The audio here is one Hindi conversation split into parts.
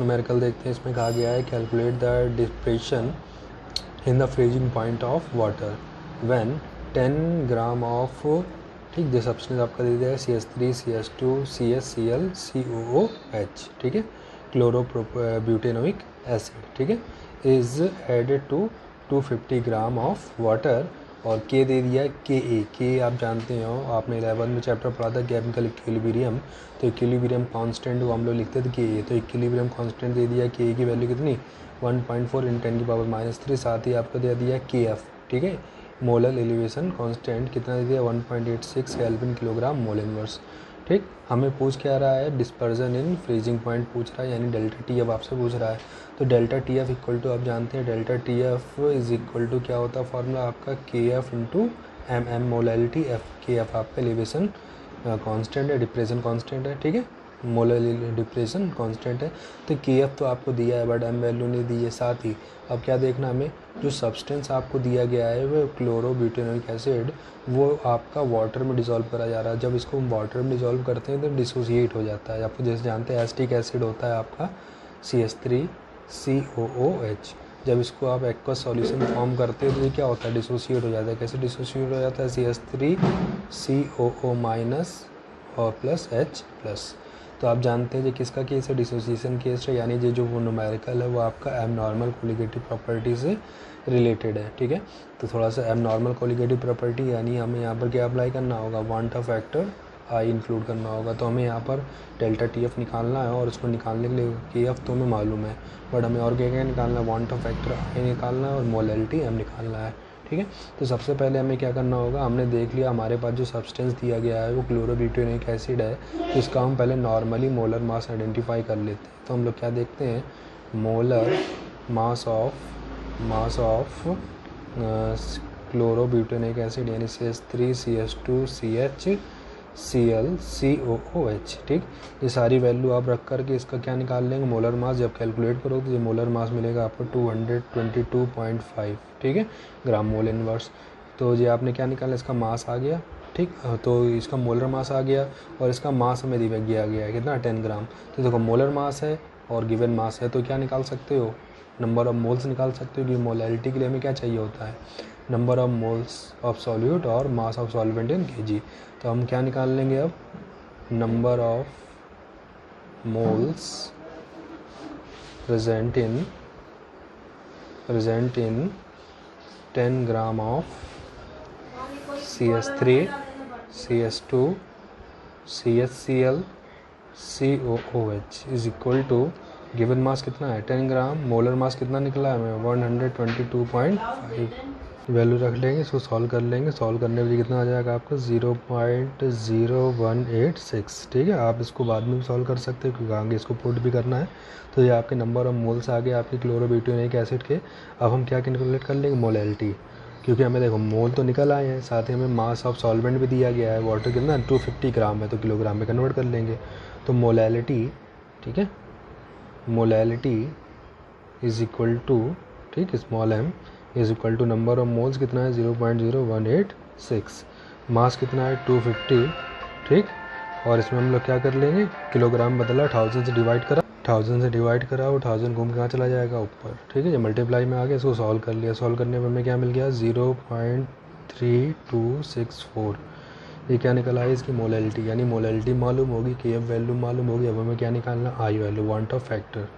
न्यूमेरिकल देखते हैं, इसमें कहा गया है calculate the depression in the freezing point of water when 10 gram of, ठीक, जो सब्सटेंस आपका दे दिया है CH3 CH2 CHCl COOH, ठीक है, क्लोरोब्यूटेनोइक एसिड, ठीक है, is added to 250 gram of water, और के दे दिया है के आप जानते हो, आपने 11 में चैप्टर पढ़ा था केमिकल इक्विलिब्रियम, तो इक्विलिब्रियम कांस्टेंट वो हम लोग लिखते थे के, तो इक्विलिब्रियम कांस्टेंट दे दिया के की वैल्यू कितनी 1.4 × 10⁻³ साथ ही आपको दे दिया KF, ठीक है, मोलर एलिवेशन कांस्टेंट कितना दे दिया 1.86 केल्विन किलोग्राम मोल इनवर्स, ठीक। हमें पूछ क्या रहा है, डिस्पर्जन इन फ्रीजिंग पॉइंट पूछ रहा है, यानी डेल्टा टी अब आपसे पूछ रहा है, तो delta T F equal to आप जानते हैं delta T F is equal to क्या होता है फार्मूला आपका KF × MM मोलैलिटी, KF आपका एलिवेशन कांस्टेंट है, डिप्रेशन कांस्टेंट है, ठीक है, मोलर डिप्रेशन कांस्टेंट है, तो KF तो आपको दिया है बट M वैल्यू नहीं दी है। साथ ही अब क्या देखना हमें, जो सब्सटेंस आपको दिया गया है वो क्लोरोब्यूटेनोइक एसिड, वो आपका वाटर में डिसॉल्व करा जा रहा है, जब इसको हम वाटर में डिसॉल्व करते हैं तो डिसोसिएट हो जाता है, आपको जैसे जानते हैं एसिटिक एसिड होता है आपका CH3COOH, जब इसको आप एक्वस सॉल्यूशन फॉर्म करते हैं तो ये क्या होता है, डिसोसिएट हो जाता है, कैसे डिसोसिएट हो जाता है CH3COO- और +H+, तो आप जानते हैं जो किसका केस है, डिसोसिएशन केस है, यानी जो वो न्यूमेरिकल है वो आपका एबनॉर्मल कोलिगेटिव प्रॉपर्टी से रिलेटेड है, ठीक है, तो थोड़ा सा एबनॉर्मल कोलिगेटिव प्रॉपर्टी यानी हमें यहाँ पर क्या अप्लाई करना होगा, want Hoff factor I include करना होगा, तो हमें यहाँ पर डेल्टा TF निकालना है, और उसको निकालने के लिए KF तो हमें मालूम है बट हमें और क्या क्या निकालना है, वांट ऑफ फैक्टर I निकालना है और मोलैलिटी M निकालना है, ठीक है। तो सबसे पहले हमें क्या करना होगा, हमने देख लिया हमारे पास जो सब्सटेंस दिया गया है वो क्लोरोब्यूटेनोइक एसिड है, तो इसका हम पहले नॉर्मली मोलर मास आइडेंटिफाई कर लेते हैं, तो हम लोग क्या देखते हैं, मोलर मास ऑफ क्लोरोब्यूटेनोइक एसिड यानी CH3 CH2 CHCl COOH, ठीक, ये सारी वैल्यू आप रख करके इसका क्या निकाल लेंगे, मोलर मास जब कैलकुलेट करोगे तो ये मोलर मास मिलेगा आपको 222.5, ठीक है, ग्राम मोल इनवर्स, तो ये आपने क्या निकाला, इसका मास आ गया, ठीक, तो इसका मोलर मास आ गया और इसका मास हमें दिया गया है कितना 10 ग्राम, तो देखो मोलर मास है और गिवन मास है, तो क्या निकाल सकते हो, नंबर ऑफ मोल्स निकाल सकते हो, कि मोलैलिटी के लिए हमें क्या चाहिए होता है, number of moles of solute और mass of solvent in kg, तो हम क्या निकाल लेंगे अब, number of moles present in 10 gram of CH3 CH2 CHCl COOH is equal to given mass कितना है 10 ग्राम, मोलर मास कितना निकला है हमें 122.5, वैल्यू रख लेंगे, इसको सॉल्व कर लेंगे, सॉल्व करने पर कितना आ जाएगा आपका 0.0186, ठीक है, आप इसको बाद में भी सॉल्व कर सकते हो क्योंकि आगे इसको पुट भी करना है, तो ये आपके नंबर ऑफ मोल्स आ गए आपके क्लोरोब्यूटेनोइक एसिड के। अब हम क्या कैलकुलेट कर लेंगे, मोलैलिटी, क्योंकि हमें देखो मोल तो निकल आए हैं, साथ ही हमें मास ऑफ सॉल्वेंट भी दिया गया है, वाटर कितना 250 ग्राम है, तो किलोग्राम में कन्वर्ट कर लेंगे, तो मोलैलिटी, ठीक है, मोलैलिटी इज इक्वल टू, ठीक, small m is equal to number of moles कितना है 0.0186, मास कितना है 250, ठीक, और इसमें हम लोग क्या कर लेंगे, किलोग्राम बदला 1000 से डिवाइड करा, 1000 घूम के कहाँ चला जाएगा ऊपर, ठीक है, ये मल्टीप्लाई में आ गया, इसको सॉल्व कर लिया, सॉल्व करने पर हमें क्या मिल गया 0.3264, ये क्या निकला है इसकी मोलैलिटी, यानी मोलैलिटी मालूम होगी, KF वैल्यू मालूम होगी, अब हमें क्या निकालना I value, want Hoff factor,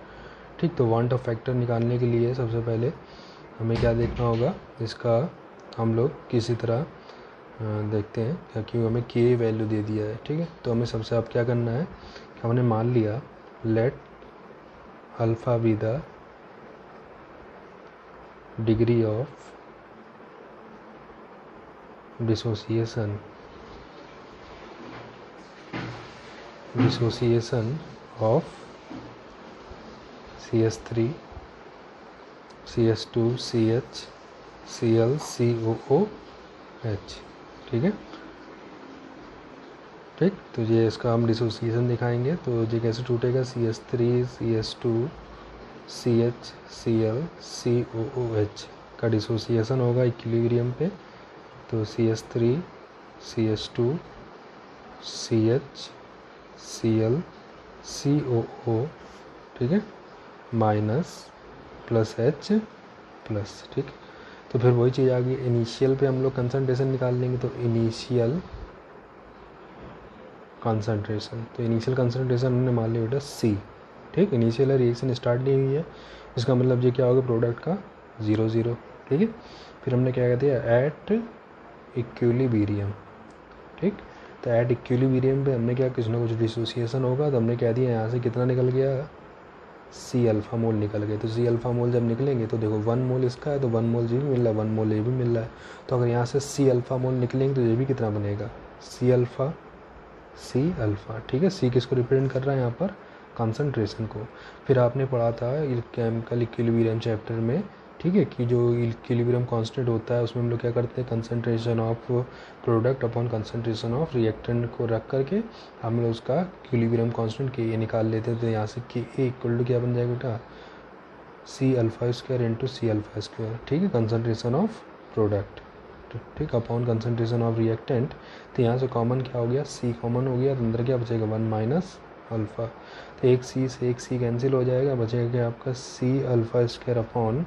ठीक, तो वांट ऑफ फैक्टर निकालने के लिए सबसे पहले हमें क्या देखना होगा, इसका हम लोग किसी तरह देखते हैं, क्योंकि हमें K वैल्यू दे दिया है, ठीक है, तो हमें सबसे अब क्या करना है, हमने मान लिया late alpha be the degree of dissociation of CH3 CH2 CHCl COOH, ठीक है, ठीक, तो ये इसका हम डिसोसिएशन दिखाएंगे, तो ये कैसे टूटेगा, CH3 CH2 CHCl COOH का डिसोसिएशन होगा इक्विलिब्रियम पे, तो CH3 CH2 CHCl COO, ठीक है, माइनस प्लस एच प्लस, ठीक। तो फिर वही चीज़ आ गई, इनिशियल पे हम लोग कंसंट्रेशन निकाल लेंगे, तो इनिशियल कंसंट्रेशन, तो इनिशियल कंसंट्रेशन हमने मान लिया बेटा सी, ठीक। इनिशियल रिएक्शन स्टार्ट नहीं हुई है, इसका मतलब ये क्या होगा, प्रोडक्ट का 0 0, ठीक है। फिर हमने क्या कह दिया, एट इक्विलिब्रियम, ठीक। तो एट इक्विलिब्रियम पे हमने क्या, कुछ ना कुछ डिसोसिएशन होगा, तो हमने कह दिया यहाँ से कितना निकल गया, सी अल्फ़ा मोल निकल गए। तो सी अल्फ़ा मोल जब निकलेंगे तो देखो 1 मोल इसका है, तो 1 मोल ये भी मिल रहा है, 1 मोल ये भी मिल रहा है। तो अगर यहाँ से सी अल्फ़ा मोल निकलेंगे तो ये भी कितना बनेगा, सी अल्फ़ा, ठीक है। सी किसको रिप्रेजेंट कर रहा है यहाँ पर, कंसंट्रेशन को। फिर आपने पढ़ा था केमिकल इक्विलिब्रियम चैप्टर में, ठीक है, कि जो इक्विलिब्रियम कांस्टेंट होता है उसमें हम लोग क्या करते हैं, concentration of product upon concentration of reactant को रख करके हम लोग उसका इक्विलिब्रियम कांस्टेंट के ए निकाल लेते हैं। तो यहाँ से के ए इक्वल टू क्या बन जाएगा बेटा, C alpha square into C alpha square, ठीक है, कंसंट्रेशन ऑफ प्रोडक्ट, ठीक, अपॉन कंसंट्रेशन ऑफ रिएक्टेंट। तो यहाँ से कॉमन क्या हो गया, सी कॉमन हो गया, तो अंदर क्या बचेगा, 1 माइनस अल्फ़ा। तो एक सी से एक सी कैंसिल हो जाएगा, बचेगा क्या आपका, C alpha square upon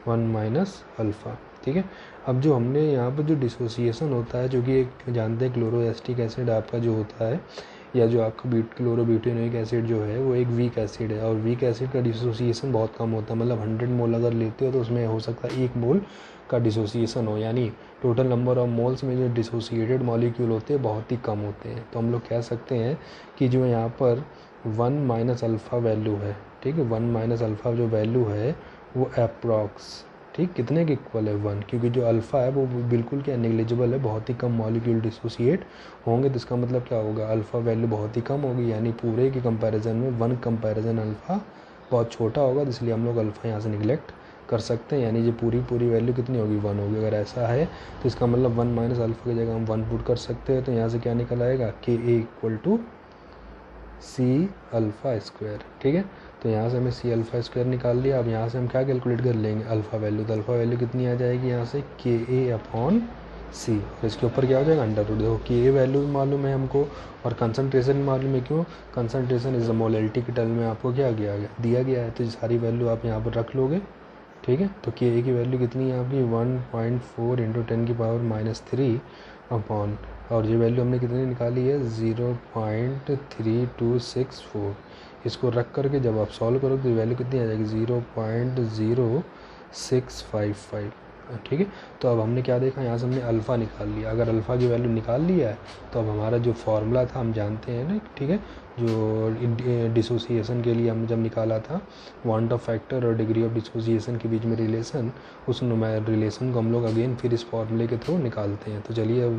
1 minus alpha, ठीक है। अब जो हमने यहाँ पर जो डिसोसिएशन होता है, जो कि एक जानते हैं क्लोरोएस्टिक एसिड आपका जो होता है, या जो आपका क्लोरोब्यूटेनोइक एसिड जो है वो एक वीक एसिड है, और वीक एसिड का डिसोसिएशन बहुत कम होता है, मतलब 100 मोल अगर लेते हो तो उसमें हो सकता है 1 मोल का डिसोसिएशन हो, यानी टोटल नंबर ऑफ मोल्स में जो डिसोसिएटेड मॉलिक्यूल होते हैं बहुत ही कम होते हैं। तो हम लोग कह सकते हैं कि जो यहाँ पर 1 माइनस अल्फ़ा वैल्यू है, ठीक है, 1 माइनस अल्फ़ा जो वैल्यू है वो अप्रॉक्स, ठीक, कितने के इक्वल है, 1, क्योंकि जो अल्फ़ा है वो बिल्कुल क्या नेग्लिजिबल है, बहुत ही कम मॉलिक्यूल डिसोसिएट होंगे। तो इसका मतलब क्या होगा, अल्फ़ा वैल्यू बहुत ही कम होगी, यानी पूरे के कंपैरिजन में 1 कंपैरिजन अल्फ़ा बहुत छोटा होगा, तो इसलिए हम लोग अल्फ़ा यहाँ से निगलेक्ट कर सकते हैं, यानी जो पूरी वैल्यू कितनी होगी, 1 होगी। अगर ऐसा है तो इसका मतलब 1 माइनस अल्फ़ा की जगह हम 1 पुट कर सकते हैं। तो यहाँ से क्या निकल आएगा, K A equal to C alpha square, ठीक है। तो यहाँ से हमें सी अल्फ़ा स्क्वायर निकाल लिया। अब यहाँ से हम क्या कैलकुलेट कर लेंगे, अल्फ़ा वैल्यू। तो अल्फ़ा वैल्यू कितनी आ जाएगी यहाँ से, के ए अपॉन सी, और इसके ऊपर क्या हो जाएगा, अंडर रूट। देखो के ए वैल्यू भी मालूम है हमको और कंसंट्रेशन भी मालूम है, क्यों, कंसंट्रेशन इज द मोलैलिटी के टर्म में आपको क्या दिया गया है। तो ये सारी वैल्यू आप यहाँ पर रख लोगे, ठीक है। तो के ए की वैल्यू कितनी है आपकी, 1.4 इंटू 10⁻³ अपॉन, और ये वैल्यू हमने कितनी निकाली है, 0.3264। इसको रख करके जब आप सॉल्व करोगे तो वैल्यू कितनी आ जाएगी, 0.0655, ठीक है। तो अब हमने क्या देखा, यहाँ से हमने अल्फ़ा निकाल लिया। अगर अल्फ़ा की वैल्यू निकाल लिया है तो अब हमारा जो फॉर्मूला था हम जानते हैं ना, ठीक है, जो डिसोसिएशन के लिए हम जब निकाला था वांट ऑफ फैक्टर और डिग्री ऑफ डिसोसिएशन के बीच में रिलेशन, उस रिलेशन को हम लोग अगेन फिर इस फॉर्मूले के थ्रू निकालते हैं। तो चलिए अब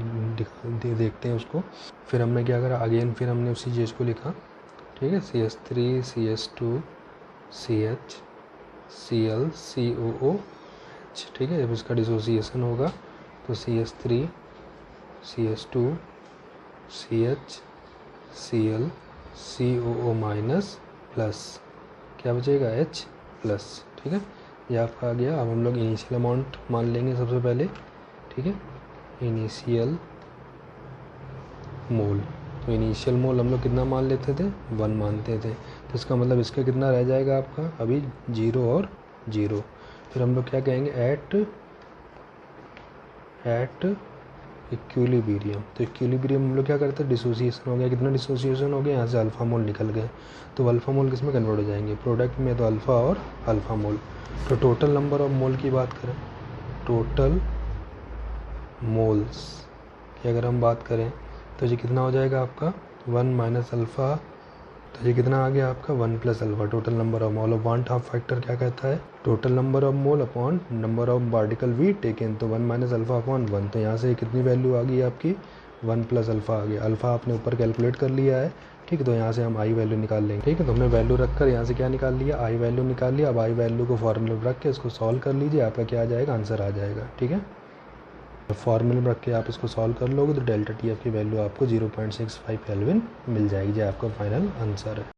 देखते हैं उसको। फिर हमने क्या करा, अगेन फिर हमने उसी चीज़ को लिखा, ठीक है, CH3 CH2 CH Cl COOH, ठीक है। जब इसका डिसोसिएशन होगा तो CH3 CH2 CH Cl COO minus plus क्या बचेगा, H प्लस, ठीक है। ये आपका आ गया। अब हम लोग इनिशियल अमाउंट मान लेंगे सबसे पहले, ठीक है, इनिशियल मोल। तो इनिशियल मोल हम लोग कितना मान लेते थे, 1 मानते थे। तो इसका मतलब इसका कितना रह जाएगा आपका, अभी 0 और 0। फिर हम लोग क्या कहेंगे, एट इक्विलिब्रियम। तो इक्विलिब्रियम हम लोग क्या करते हैं, डिसोसिएशन हो गया, कितना डिसोसिएशन हो गया, यहाँ से अल्फ़ा मोल निकल गए। तो अल्फ़ा मोल किस में कन्वर्ट हो जाएंगे, प्रोडक्ट में, तो अल्फ़ा और अल्फ़ा मोल। तो टोटल नंबर ऑफ मोल की बात करें, टोटल मोल्स की अगर हम बात करें तो ये कितना हो जाएगा आपका, 1 माइनस अल्फ़ा। तो ये कितना आ गया आपका, 1 plus alpha. Total number of mole, van't Hoff factor क्या कहता है, total number of mole upon number of particle we taken. तो 1 माइनस अल्फ़ा अपॉन 1। तो यहाँ से कितनी वैल्यू आ गई आपकी, 1 प्लस अल्फ़ा आ गया। अल्फ़ा आपने ऊपर कैलकुलेट कर लिया है, ठीक है। तो यहाँ से हम आई वैल्यू निकाल लेंगे, ठीक है। तो हमने वैल्यू रखकर यहाँ से क्या निकाल लिया, आई वैल्यू निकाल लिया। अब आई वैल्यू को फॉर्मूले में रख के इसको सॉल्व कर लीजिए, आपका क्या आ जाएगा, आंसर आ जाएगा, ठीक है। फॉर्मूले में रख के आप इसको सॉल्व कर लोगे तो डेल्टा टी एफ की वैल्यू आपको 0.65 केल्विन मिल जाएगी, जो आपका फाइनल आंसर है।